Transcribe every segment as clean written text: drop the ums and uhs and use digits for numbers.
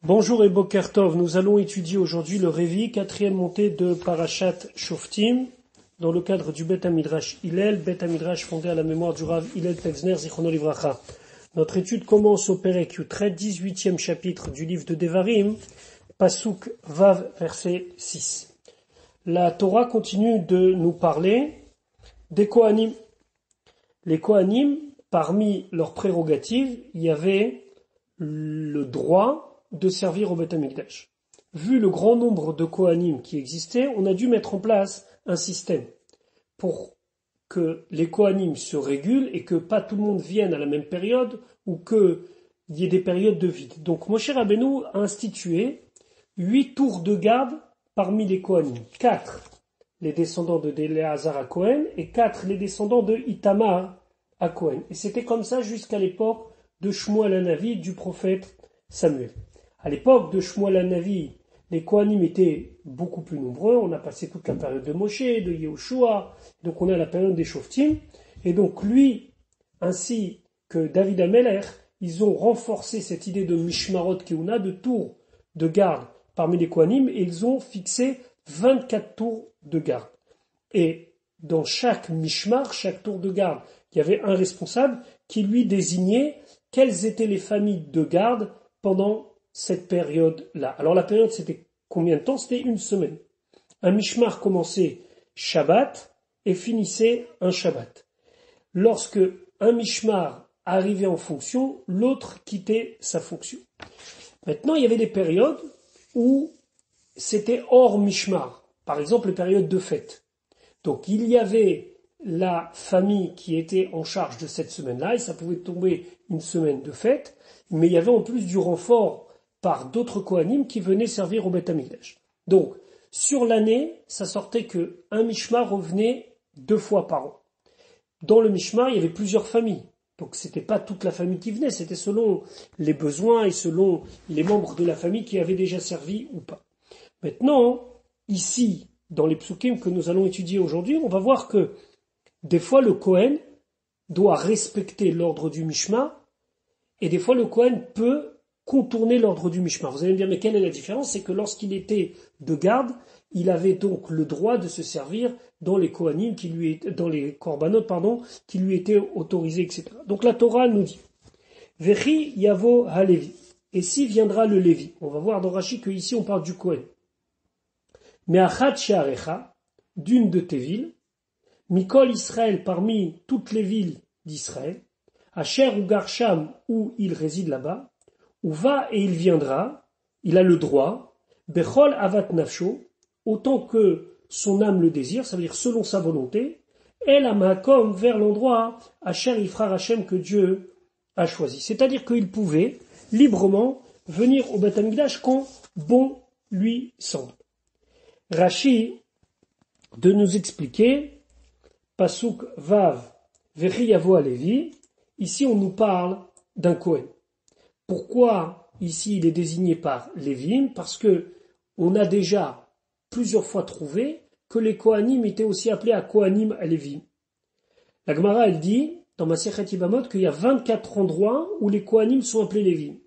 Bonjour et Boker Tov, nous allons étudier aujourd'hui le Révi, quatrième montée de Parashat Shoftim, dans le cadre du Bet HaMidrash Hillel, Bet HaMidrash fondé à la mémoire du Rav Hillel Pevzner Zichrono Livracha. Notre étude commence au Perek Yutret, 18e chapitre du livre de Devarim, Pasuk Vav, verset 6. La Torah continue de nous parler des Kohanim. Les Kohanim, parmi leurs prérogatives, il y avait le droit de servir au Beth Amikdash. Vu le grand nombre de Kohanim qui existaient, on a dû mettre en place un système pour que les Kohanim se régulent et que pas tout le monde vienne à la même période ou qu'il y ait des périodes de vide. Donc Moshe Rabbeinu a institué 8 tours de garde parmi les Kohanim. 4 les descendants de Éléazar à Cohen et 4 les descendants de Itamar à Cohen. Et c'était comme ça jusqu'à l'époque de Shmuel HaNavi, du prophète Samuel. À l'époque de Shmuel HaNavi, les Kohanim étaient beaucoup plus nombreux. On a passé toute la période de Moshe, de Yehoshua, donc on a la période des Shoftim. Et donc lui, ainsi que David HaMelech, ils ont renforcé cette idée de Mishmarot Keuna, de tours de garde parmi les Kohanim, et ils ont fixé 24 tours de garde. Et dans chaque Mishmar, chaque tour de garde, il y avait un responsable qui lui désignait quelles étaient les familles de garde pendant cette période-là. Alors la période, c'était combien de temps? C'était une semaine. Un Mishmar commençait Shabbat et finissait un Shabbat. Lorsque un Mishmar arrivait en fonction, l'autre quittait sa fonction. Maintenant, il y avait des périodes où c'était hors Mishmar. Par exemple, les périodes de fête. Donc il y avait la famille qui était en charge de cette semaine-là, et ça pouvait tomber une semaine de fête, mais il y avait en plus du renfort par d'autres Kohanim qui venaient servir au Beth Amikdash. Donc, sur l'année, ça sortait que un Mishmar revenait 2 fois par an. Dans le Mishmar, il y avait plusieurs familles. Donc c'était pas toute la famille qui venait, c'était selon les besoins et selon les membres de la famille qui avaient déjà servi ou pas. Maintenant, ici, dans les psukim que nous allons étudier aujourd'hui, on va voir que des fois le Kohen doit respecter l'ordre du Mishmar et des fois le Kohen peut contourner l'ordre du Mishmar. Vous allez me dire, mais quelle est la différence? C'est que lorsqu'il était de garde, il avait donc le droit de se servir dans les Kohanim, dans les Korbanot, qui lui étaient autorisés, etc. Donc la Torah nous dit, Vechi yavo ha-Lévi. Et si viendra le Lévi? On va voir dans Rashi que ici on parle du Kohen. Mais achat she'arecha, d'une de tes villes, Mikol Israël, parmi toutes les villes d'Israël, Asher ou Garsham, où il réside là-bas, où va et il viendra, il a le droit, Bechol avat nafsho, autant que son âme le désire, ça veut dire selon sa volonté, El amakom, vers l'endroit, Asher Ifrar Hashem, que Dieu a choisi. C'est-à-dire qu'il pouvait librement venir au Beth Amikdash quand bon lui semble. Rashi, de nous expliquer, Pasuk Vav, Vechi yavo ha-Lévi, ici on nous parle d'un Kohen. Pourquoi ici il est désigné par Lévim? Parce que on a déjà plusieurs fois trouvé que les Kohanim étaient aussi appelés à Kohanim à Lévim. La Gemara elle dit dans Masechet Yibamot qu'il y a 24 endroits où les Kohanim sont appelés Lévim.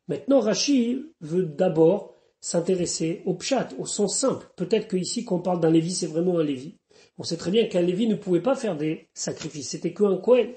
Maintenant Rashi veut d'abord s'intéresser au pshat, au sens simple. Peut-être qu'ici quand on parle d'un Lévi, c'est vraiment un Lévi. On sait très bien qu'un Lévi ne pouvait pas faire des sacrifices, c'était qu'un Kohen.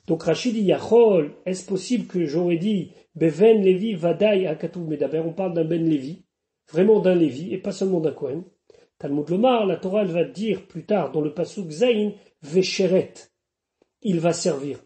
Donc Rashi dit Yachol, est-ce possible que j'aurais dit Beven Lévi Vadaï Akatuv Medaber, on parle d'un Ben Lévi, vraiment d'un Lévi, et pas seulement d'un Kohen. Talmud Lomar, la Torah elle va dire plus tard dans le pasuk Zayin, Vesheret, il va servir.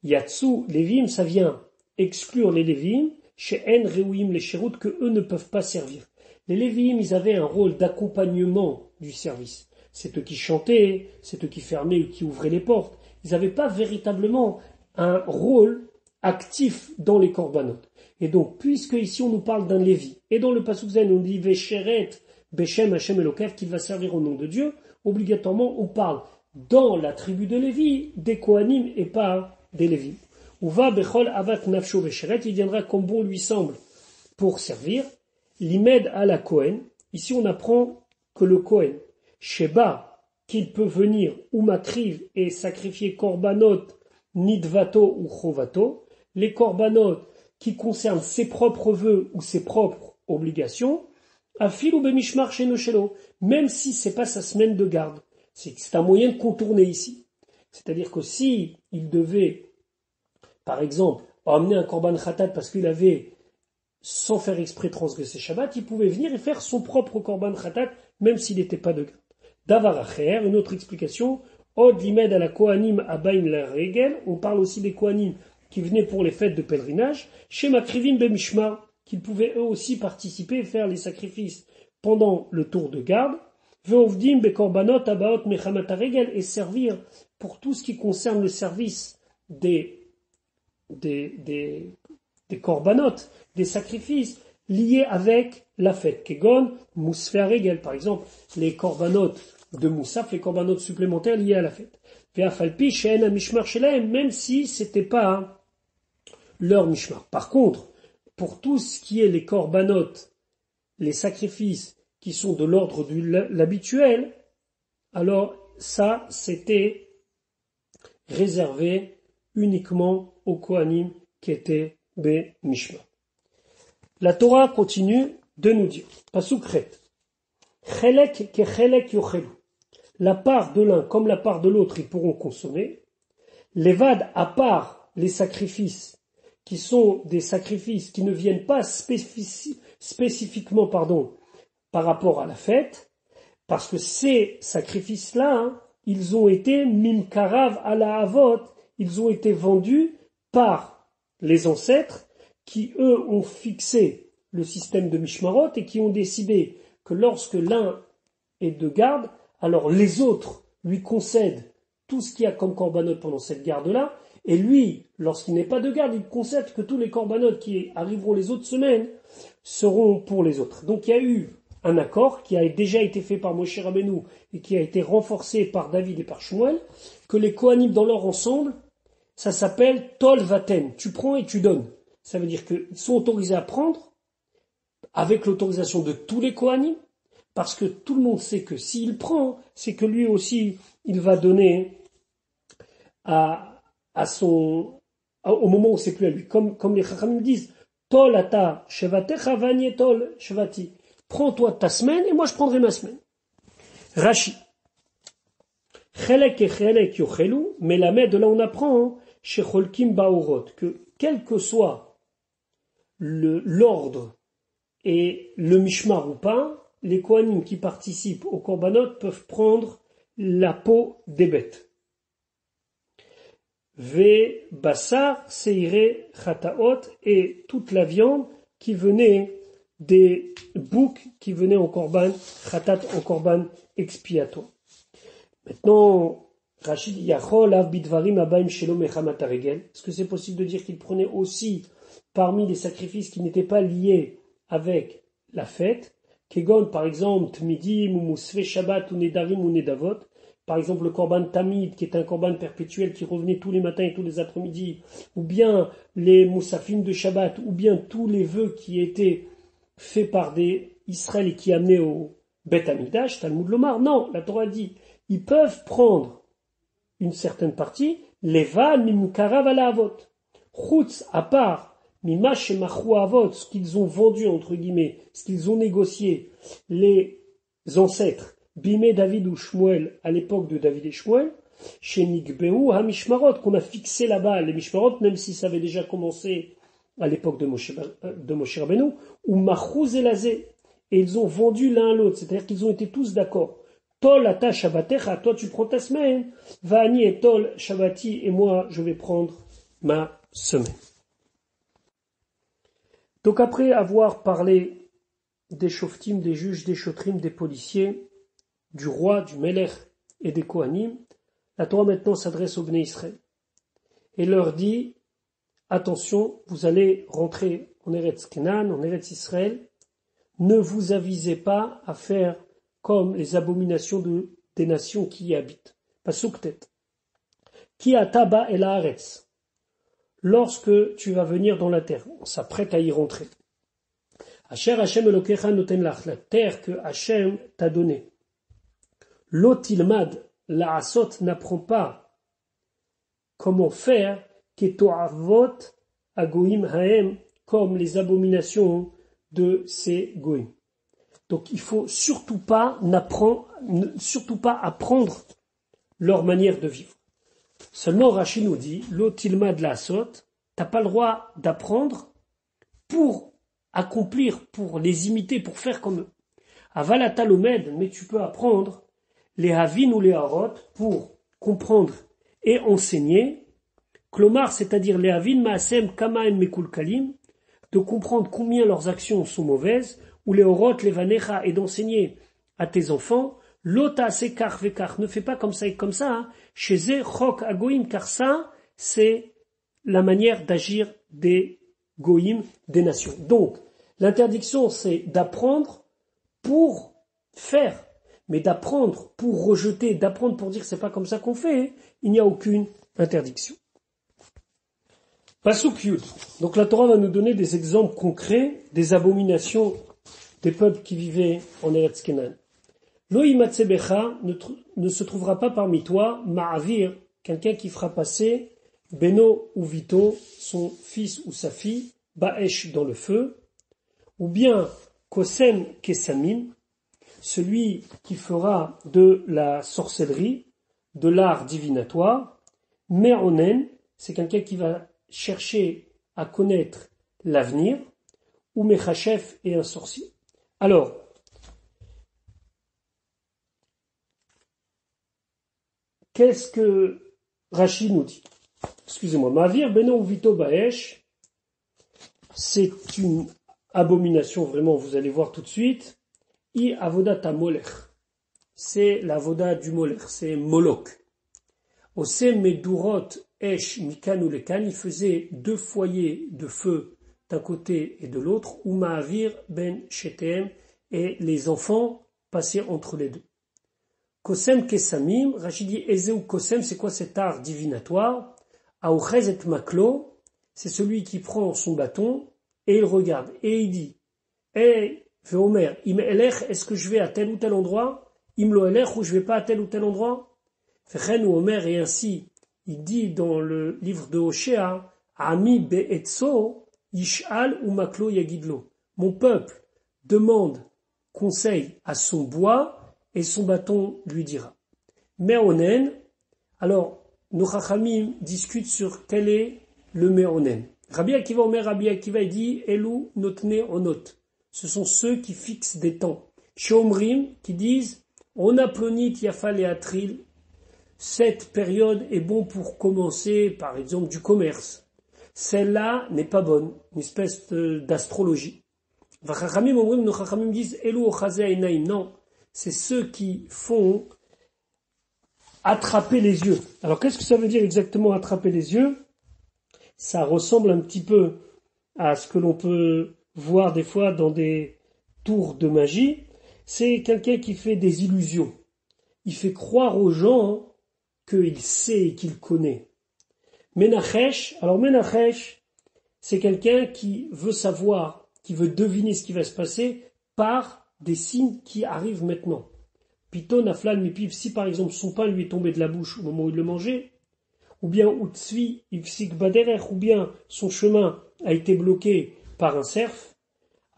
Yatsu Lévim, ça vient exclure les Lévim, chez En Reuim les Sherut, que eux ne peuvent pas servir. Les Lévim, ils avaient un rôle d'accompagnement du service. C'est eux qui chantaient, c'est eux qui fermaient ou qui ouvraient les portes. Ils n'avaient pas véritablement un rôle actif dans les korbanot. Et donc, puisque ici on nous parle d'un Lévi, et dans le pasuk Zayin on dit Vesheret, Beshem Hashem Elokev, qui va servir au nom de Dieu, obligatoirement on parle dans la tribu de Lévi des Kohanim et pas des Lévi. Uva Bechol Avat Nafsho Vesheret, il viendra comme bon lui semble pour servir. L'imed à la Kohen, ici on apprend que le Kohen, Sheba, qu'il peut venir ou makriv et sacrifier korbanot, nidvato ou chovato, les korbanot qui concerne ses propres vœux ou ses propres obligations, afil ou bemishmar sheno shelo, même si c'est pas sa semaine de garde. C'est un moyen de contourner ici. C'est-à-dire que si il devait, par exemple, amener un korban khatat parce qu'il avait, sans faire exprès, transgressé Shabbat, il pouvait venir et faire son propre korban khatat, même s'il n'était pas de garde. Davar acher, une autre explication, od limed à la kohanim abain la regel, on parle aussi des kohanim qui venaient pour les fêtes de pèlerinage, chez makrivim bemishmar, qu'ils pouvaient eux aussi participer et faire les sacrifices pendant le tour de garde, ve'ovdim bekorbanot abaot mechamat regel, et servir pour tout ce qui concerne le service des korbanot, des sacrifices liés avec la fête. Kegon, mousfeh regel, par exemple, les korbanot de moussaf, les korbanot supplémentaires liés à la fête. Ve'afalpi she'en ha-mishmar shelahem, même si c'était pas leur mishmar. Par contre, pour tout ce qui est les korbanot, les sacrifices qui sont de l'ordre de l'habituel, alors ça, c'était réservé uniquement aux kohanim qui étaient be-mishmar. La Torah continue de nous dire, pasuk chet, chelek ke chelek yochelu, la part de l'un comme la part de l'autre, ils pourront consommer, levad à part les sacrifices, qui sont des sacrifices qui ne viennent pas spécifiquement par rapport à la fête, parce que ces sacrifices-là, ils ont été mimkarav ala avot, ils ont été vendus par les ancêtres qui, eux, ont fixé le système de Mishmarot et qui ont décidé que lorsque l'un est de garde, alors les autres lui concèdent tout ce qu'il y a comme korbanot pendant cette garde-là, et lui, lorsqu'il n'est pas de garde, il concède que tous les korbanot qui arriveront les autres semaines seront pour les autres. Donc il y a eu un accord qui a déjà été fait par Moshe Rabbeinu et qui a été renforcé par David et par Shmuel, que les Kohanim dans leur ensemble, ça s'appelle Tol Vaten, tu prends et tu donnes. Ça veut dire qu'ils sont autorisés à prendre avec l'autorisation de tous les Kohanim, parce que tout le monde sait que s'il prend, c'est que lui aussi, il va donner au moment où c'est plus à lui. Comme les Chachamim disent, Tol ata shevatecha vani tol shevati. Prends-toi ta semaine et moi je prendrai ma semaine. Rashi. Chelek et chelek yochelu, mais la de là on apprend, shecholkim baorot, que quel que soit l'ordre et le mishmar ou pas, les kohanim qui participent au korbanot peuvent prendre la peau des bêtes. Ve basar seire chataot, et toute la viande qui venait des boucs qui venaient en korban chatat, en korban expiatoire. Maintenant, Rachid Yachol av bidvarim abaim shelo mechamat haregel. Est-ce que c'est possible de dire qu'il prenait aussi parmi les sacrifices qui n'étaient pas liés avec la fête, kegon par exemple tmidim ou mousfeh shabbat ou nedarim ou nedavot, par exemple le korban tamid qui est un korban perpétuel qui revenait tous les matins et tous les après-midi, ou bien les moussafim de Shabbat, ou bien tous les vœux qui étaient faits par des Israël et qui amenaient au Beth Amikdash, Talmud Lomar. Non, la Torah dit, ils peuvent prendre une certaine partie, leval mimukarav ala avot, chutz à part mimash et machou avot, ce qu'ils ont vendu entre guillemets, ce qu'ils ont négocié les ancêtres. Bimé David ou Shmuel, à l'époque de David et Shmuel, chez Nikbeu HaMishmarot, qu'on a fixé là-bas, les Mishmarot, même si ça avait déjà commencé à l'époque de Moshe Rabbeinu, ou Machouz et Lazé, et ils ont vendu l'un à l'autre, c'est-à-dire qu'ils ont été tous d'accord. Tol ata Shabbatecha, toi tu prends ta semaine, Va'ani et Tol Shabbati, et moi je vais prendre ma semaine. Donc après avoir parlé des shoftim, des juges, des shotrim, des policiers, du roi, du Melech et des Kohanim, la Torah maintenant s'adresse aux Bnei Israël et leur dit, attention, vous allez rentrer en Eretz Kenan, en Eretz Israël, ne vous avisez pas à faire comme les abominations des nations qui y habitent. Pasuk tet. Ki ataba el haaretz. Lorsque tu vas venir dans la terre, on s'apprête à y rentrer. Asher Hashem Elokecha noten lach, la terre que Hashem t'a donnée. L'otilmad, la asot n'apprend pas comment faire ketoavot agoim haem comme les abominations de ces goïms. Donc il faut surtout pas apprendre leur manière de vivre. Seulement Rashi nous dit, l'otilma de la sotte, t'as pas le droit d'apprendre pour accomplir, pour les imiter, pour faire comme eux. Avalata-lomed, mais tu peux apprendre les havin ou les harot pour comprendre et enseigner. Klomar, c'est-à-dire les havin maasem kamaen mekul kalim, de comprendre combien leurs actions sont mauvaises, ou les harot, les vanecha, et d'enseigner à tes enfants. Lota sekar vekar, ne fais pas comme ça et comme ça. Hein. Chez eux, chok agoim, car ça, c'est la manière d'agir des goïm, des nations. Donc, l'interdiction, c'est d'apprendre pour faire, mais d'apprendre pour rejeter, d'apprendre pour dire que c'est pas comme ça qu'on fait, il n'y a aucune interdiction. Pasuk Yud. Donc la Torah va nous donner des exemples concrets des abominations des peuples qui vivaient en Eretz Kenan. Lo imatsebecha ne se trouvera pas parmi toi, ma'avir, quelqu'un qui fera passer Beno ou Vito, son fils ou sa fille, Ba'esh dans le feu, ou bien Kosem Kesamim, celui qui fera de la sorcellerie, de l'art divinatoire, Me'onen, c'est quelqu'un qui va chercher à connaître l'avenir, ou Mechachef et un sorcier. Alors, qu'est-ce que Rashi nous dit? Excusez-moi, Ma'avir Beno ou Vito Ba'esh, c'est une abomination, vraiment, vous allez voir tout de suite. I avodat molech, c'est l'avoda du molech, c'est Moloch. Ose medurot esh mikan ou lekan, il faisait 2 foyers de feu d'un côté et de l'autre, ou ma'avir ben shetem, et les enfants passaient entre les deux. Kosem kesamim, Rachid dit Ezeu kosem, c'est quoi cet art divinatoire? Aouchez et maklo, c'est celui qui prend son bâton et il regarde et il dit Veomer, im elech, est-ce que je vais à tel ou tel endroit? Im lo elech, ou je vais pas à tel ou tel endroit? Fechen ou Omer, et ainsi, il dit dans le livre de Hoshea, Ami be'etzo, Ish'al ou maklo yagidlo. Mon peuple demande conseil à son bois et son bâton lui dira. Me'onen, alors, nos chachamim discutent sur quel est le Me'onen. Rabbi Akiva Omer, Rabbi Akiva dit Elou notne onot. Ce sont ceux qui fixent des temps. Chez Omrim, qui disent on a plonit yafal et atril. Cette période est bon pour commencer, par exemple, du commerce. Celle-là n'est pas bonne, une espèce d'astrologie. Vachachamim Omrim, nos chachamim disent Elou ochaze einaim. Non, c'est ceux qui font attraper les yeux. Alors qu'est-ce que ça veut dire exactement attraper les yeux? Ça ressemble un petit peu à ce que l'on peut voir des fois dans des tours de magie. C'est quelqu'un qui fait des illusions. Il fait croire aux gens qu'il sait et qu'il connaît. Menachesh, alors Menachesh, c'est quelqu'un qui veut savoir, qui veut deviner ce qui va se passer par des signes qui arrivent maintenant. Pito, Naflan, Mipiv, si par exemple son pain lui est tombé de la bouche au moment où il le mangeait, ou bien Utsvi, Ipsik Baderer, ou bien son chemin a été bloqué par un cerf,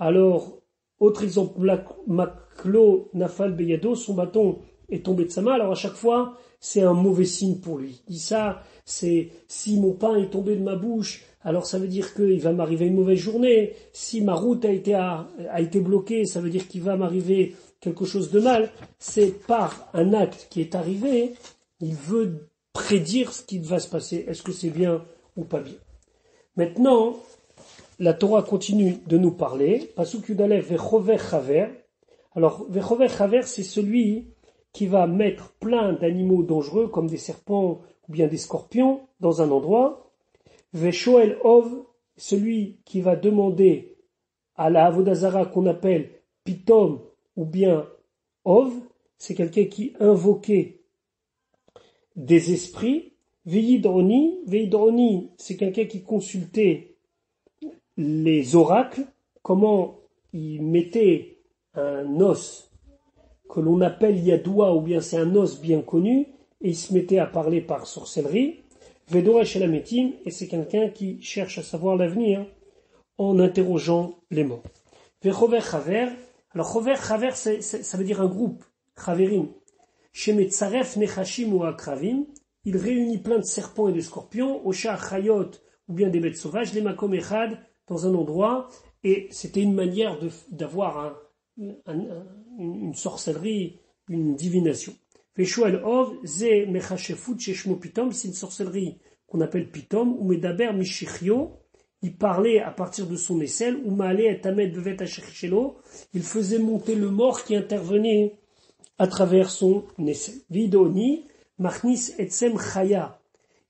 alors, autre exemple, Maklo, Nafal, Beyado, son bâton est tombé de sa main, alors à chaque fois, c'est un mauvais signe pour lui. Il dit ça, c'est si mon pain est tombé de ma bouche, alors ça veut dire qu'il va m'arriver une mauvaise journée. Si ma route a été bloquée, ça veut dire qu'il va m'arriver quelque chose de mal. C'est par un acte qui est arrivé, il veut prédire ce qui va se passer. Est-ce que c'est bien ou pas bien? Maintenant, la Torah continue de nous parler. Pasuk Yudalef Vechover Chaver. Alors, Vechover Chaver, c'est celui qui va mettre plein d'animaux dangereux, comme des serpents ou bien des scorpions, dans un endroit. Veshoel Ov, celui qui va demander à la Avodazara qu'on appelle Pitom ou bien Ov, c'est quelqu'un qui invoquait des esprits. Veidroni, c'est quelqu'un qui consultait les oracles, comment ils mettaient un os que l'on appelle Yadoua, ou bien c'est un os bien connu, et ils se mettaient à parler par sorcellerie. Vedoresh Elametim, et c'est quelqu'un qui cherche à savoir l'avenir. en interrogeant les morts. Vechover chaver. Alors chaver, ça veut dire un groupe. Chaverim. Shemetzaref nechashim ou akravim. Il réunit plein de serpents et de scorpions. Osha chayot, ou bien des bêtes sauvages. Les makom echad, dans un endroit. Et c'était une manière d'avoir une sorcellerie, une divination. Veshuel ov, ze mechashefut sheshmo pitom. C'est une sorcellerie qu'on appelle pitom. Ou medaber mishichio. Il parlait à partir de son aisselle, ou ma'ale et tamed bevet ashechelo, il faisait monter le mort qui intervenait à travers son aisselle. Vidoni, machnis etsem chaya,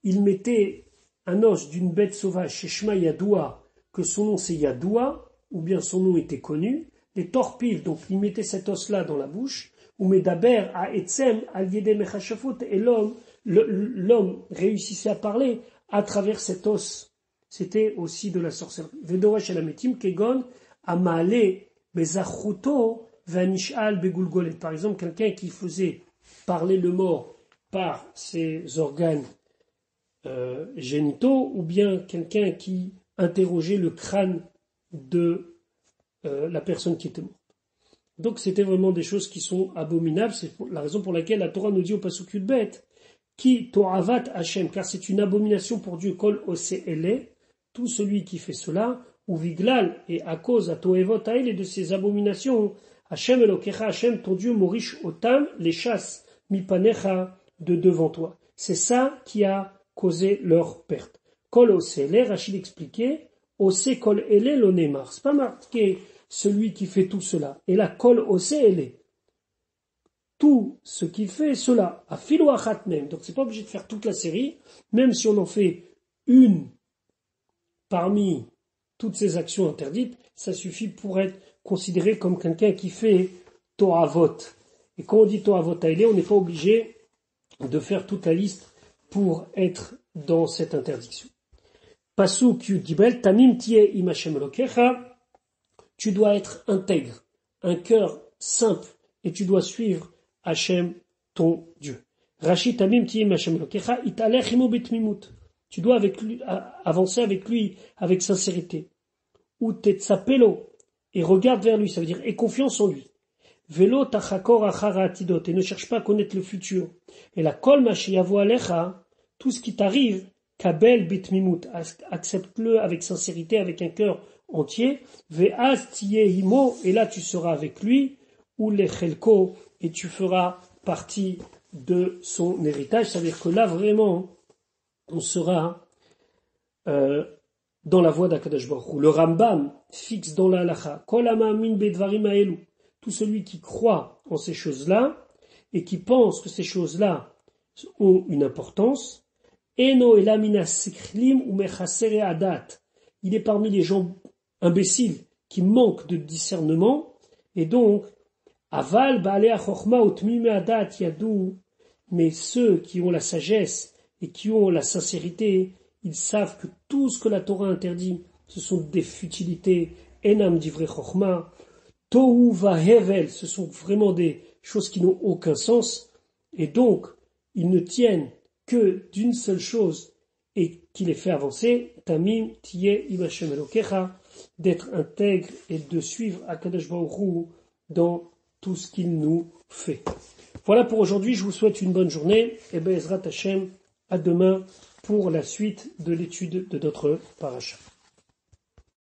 il mettait un os d'une bête sauvage chez Shema Yadoua, que son nom c'est Yadoua, ou bien son nom était connu, les torpilles, donc il mettait cet os-là dans la bouche, ou medaber à etsem al yede mechashafut, et l'homme réussissait à parler à travers cet os. C'était aussi de la sorcellerie. Vedoresh elametim kegon amale bezachuto vanishal begulgolet. Par exemple, quelqu'un qui faisait parler le mort par ses organes génitaux, ou bien quelqu'un qui interrogeait le crâne de la personne qui était morte. Donc c'était vraiment des choses qui sont abominables. C'est la raison pour laquelle la Torah nous dit au pasuk Yudbet qui to'avat Hashem, car c'est une abomination pour Dieu. Kol ose ele. Tout celui qui fait cela, ou viglal, et à cause à toevot aïl et de ses abominations, Hashem elokecha, Hashem, ton Dieu, morish otam, les chasse, mipanecha, de devant toi. C'est ça qui a causé leur perte. Kol osele, Rachid expliquait, ose kol ele l'onemar. C'est pas marqué celui qui fait tout cela. Et là, kol osele. Tout ce qui fait cela, à filo achat même. Donc c'est pas obligé de faire toute la série, même si on en fait une parmi toutes ces actions interdites, ça suffit pour être considéré comme quelqu'un qui fait Toavot. Et quand on dit Toavot Aïlé, on n'est pas obligé de faire toute la liste pour être dans cette interdiction. Pasuk Yudibel, Tamim Tiye im Hashem Elokecha, tu dois être intègre, un cœur simple, et tu dois suivre Hashem, ton Dieu. Rashi Tamim Tiye im Hashem Elokecha, italech imo betmimut. Tu dois avancer avec lui, avec sincérité. Ou tetzapelo, et regarde vers lui, ça veut dire, aie confiance en lui. Velo tachakor achara atidot, et ne cherche pas à connaître le futur. Et la kol mashiyavu alecha, tout ce qui t'arrive, kabel bitmimut, accepte-le avec sincérité, avec un cœur entier. Ve'az tiyehimo, et là tu seras avec lui, ou lechelko, et tu feras partie de son héritage. Ça veut dire que là vraiment, on sera dans la voie d'Akadosh Baruch Hu. Le Rambam fixe dans la halacha, Kol ha'ma'amin bedvarim ha'elu, tout celui qui croit en ces choses-là et qui pense que ces choses-là ont une importance, eno ela min hasikhlim u'mechasere adat, il est parmi les gens imbéciles qui manquent de discernement, et donc aval ba'alei hachokma u'tmimei adat yadu, mais ceux qui ont la sagesse et qui ont la sincérité, ils savent que tout ce que la Torah interdit, ce sont des futilités, enam divrei chokhma, tohu vahevel, ce sont vraiment des choses qui n'ont aucun sens, et donc, ils ne tiennent que d'une seule chose, et qui les fait avancer, tamim tiye im Hashem Elokecha, d'être intègre et de suivre Akadosh Baruch Hu dans tout ce qu'il nous fait. Voilà pour aujourd'hui, je vous souhaite une bonne journée, et Be'ezrat Hashem, à demain pour la suite de l'étude de notre paracha.